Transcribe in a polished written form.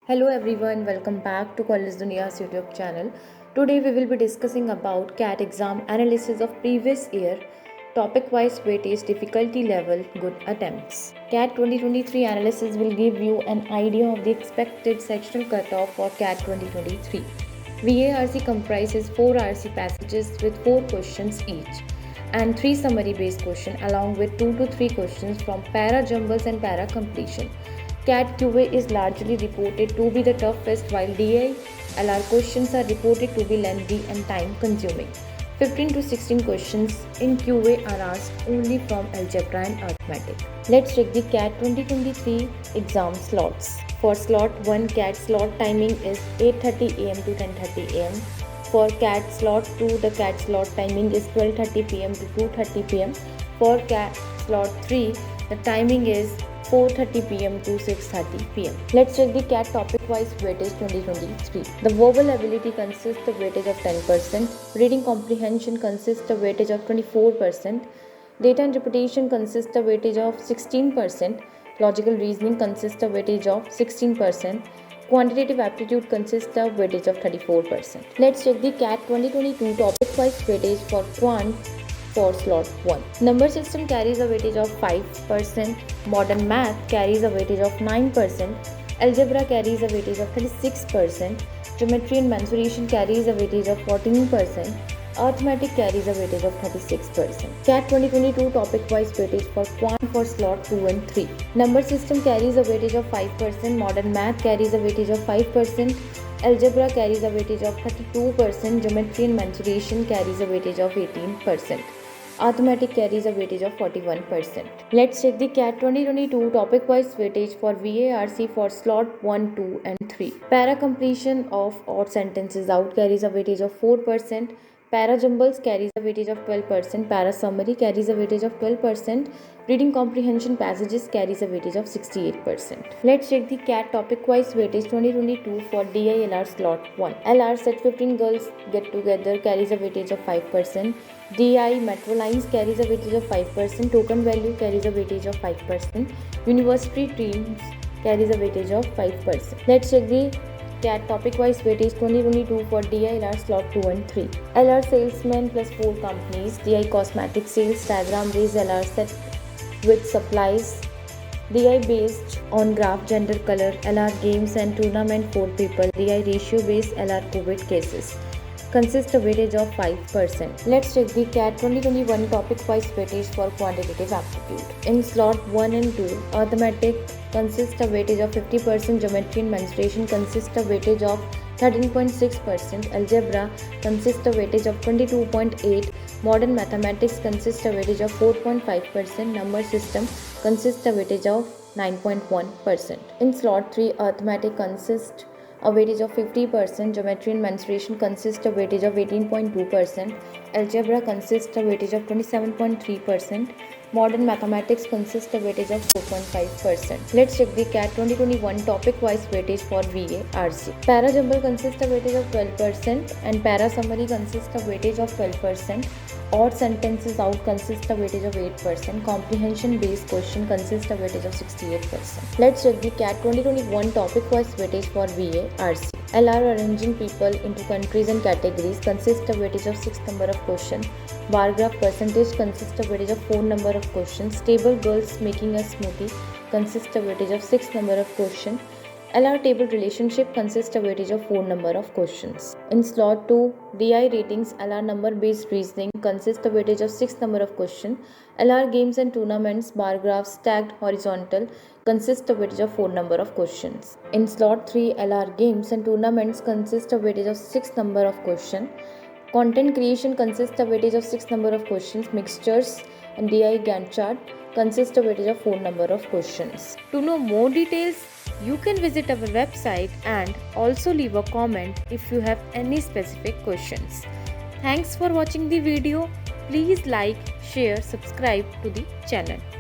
Hello everyone, welcome back to College Duniya's YouTube channel. Today we will be discussing about CAT exam analysis of previous year, topic wise weightage, difficulty level, good attempts. CAT 2023 analysis will give you an idea of the expected sectional cutoff for CAT 2023. VARC comprises 4 RC passages with 4 questions each and 3 summary based questions along with 2 to 3 questions from para jumbles and para completion. CAT QA is largely reported to be the toughest, while DI LR questions are reported to be lengthy and time consuming. 15 to 16 questions in QA are asked only from algebra and arithmetic. Let's check the CAT 2023 exam slots. For slot 1, CAT slot timing is 8:30 am to 10:30 am. For CAT slot 2, the CAT slot timing is 12:30 pm to 2:30 pm. For CAT slot 3, the timing is 4:30 pm to 6:30 pm. Let's check the CAT topic-wise weightage 2023. The verbal ability consists of weightage of 10%, reading comprehension consists of weightage of 24%, data interpretation consists of weightage of 16%, logical reasoning consists of weightage of 16%, quantitative aptitude consists of weightage of 34%. Let's check the CAT 2022 topic-wise weightage for Quant for slot 1. Number system carries a weightage of 5%, modern math carries a weightage of 9%, algebra carries a weightage of 36%, geometry and mensuration carries a weightage of 14%, arithmetic carries a weightage of 36%. CAT 2022 topic wise weightage for Quant for slot 2 and 3. Number system carries a weightage of 5%, modern math carries a weightage of 5%, algebra carries a weightage of 32%, geometry and mensuration carries a weightage of 18%. Arithmetic carries a weightage of 41%. Let's check the CAT 2022 topic-wise weightage for VARC for slot 1, 2 and 3. Para completion of odd sentences out carries a weightage of 4%. Para jumbles carries a weightage of 12%. Para summary carries a weightage of 12%. Reading comprehension passages carries a weightage of 68%. Let's check the CAT topic-wise weightage 2022 for DILR slot 1. LR set 15 girls get together carries a weightage of 5%. DI Metro Lines carries a weightage of 5%. Token value carries a weightage of 5%. University teams carries a weightage of 5%. Let's check the CAT topic-wise weightage 2022 for DILR slot 2 and 3. LR salesman plus 4 companies. DI cosmetic sales diagram based LR set with supplies. DI based on graph gender color. LR games and tournament 4 people. DI ratio based LR COVID cases. Consists of weightage of 5%. Let's check the CAT 2021 topic-wise weightage for quantitative aptitude. In slot 1 and 2, arithmetic consists of weightage of 50%, geometry and mensuration consists of weightage of 13.6%, algebra consists of weightage of 22.8%, modern mathematics consists of weightage of 4.5%, number system consists of weightage of 9.1%. In slot 3, arithmetic consists a weightage of 50%, geometry and mensuration consists of weightage of 18.2%, algebra consists of weightage of 27.3%, modern mathematics consists of weightage of 4.5%. Let's check the CAT 2021 topic-wise weightage for VARC. Para jumble consists of weightage of 12% and para summary consists of weightage of 12%. Odd sentences out consists of weightage of 8%. Comprehension based question consists of weightage of 68%. Let's check the CAT 2021 topic-wise weightage for VARC. LR arranging people into countries and categories consists of weightage of 6 number of questions. Bar graph percentage consists of weightage of 4 number of questions. Table girls making a smoothie consists of weightage of 6 number of questions. LR table relationship consists of weightage of 4 number of questions. In slot 2, DI ratings LR number based reasoning consists of weightage of 6 number of questions. LR games and tournaments bar graphs stacked horizontal consist of weightage of 4 number of questions. In slot 3, LR games and tournaments consist of weightage of 6 number of questions. Content creation consists of weightage of 6 number of questions. Mixtures and DI Gantt chart consist of weightage of 4 number of questions. To know more details, you can visit our website and also leave a comment if you have any specific questions. Thanks for watching the video. Please like, share, subscribe to the channel.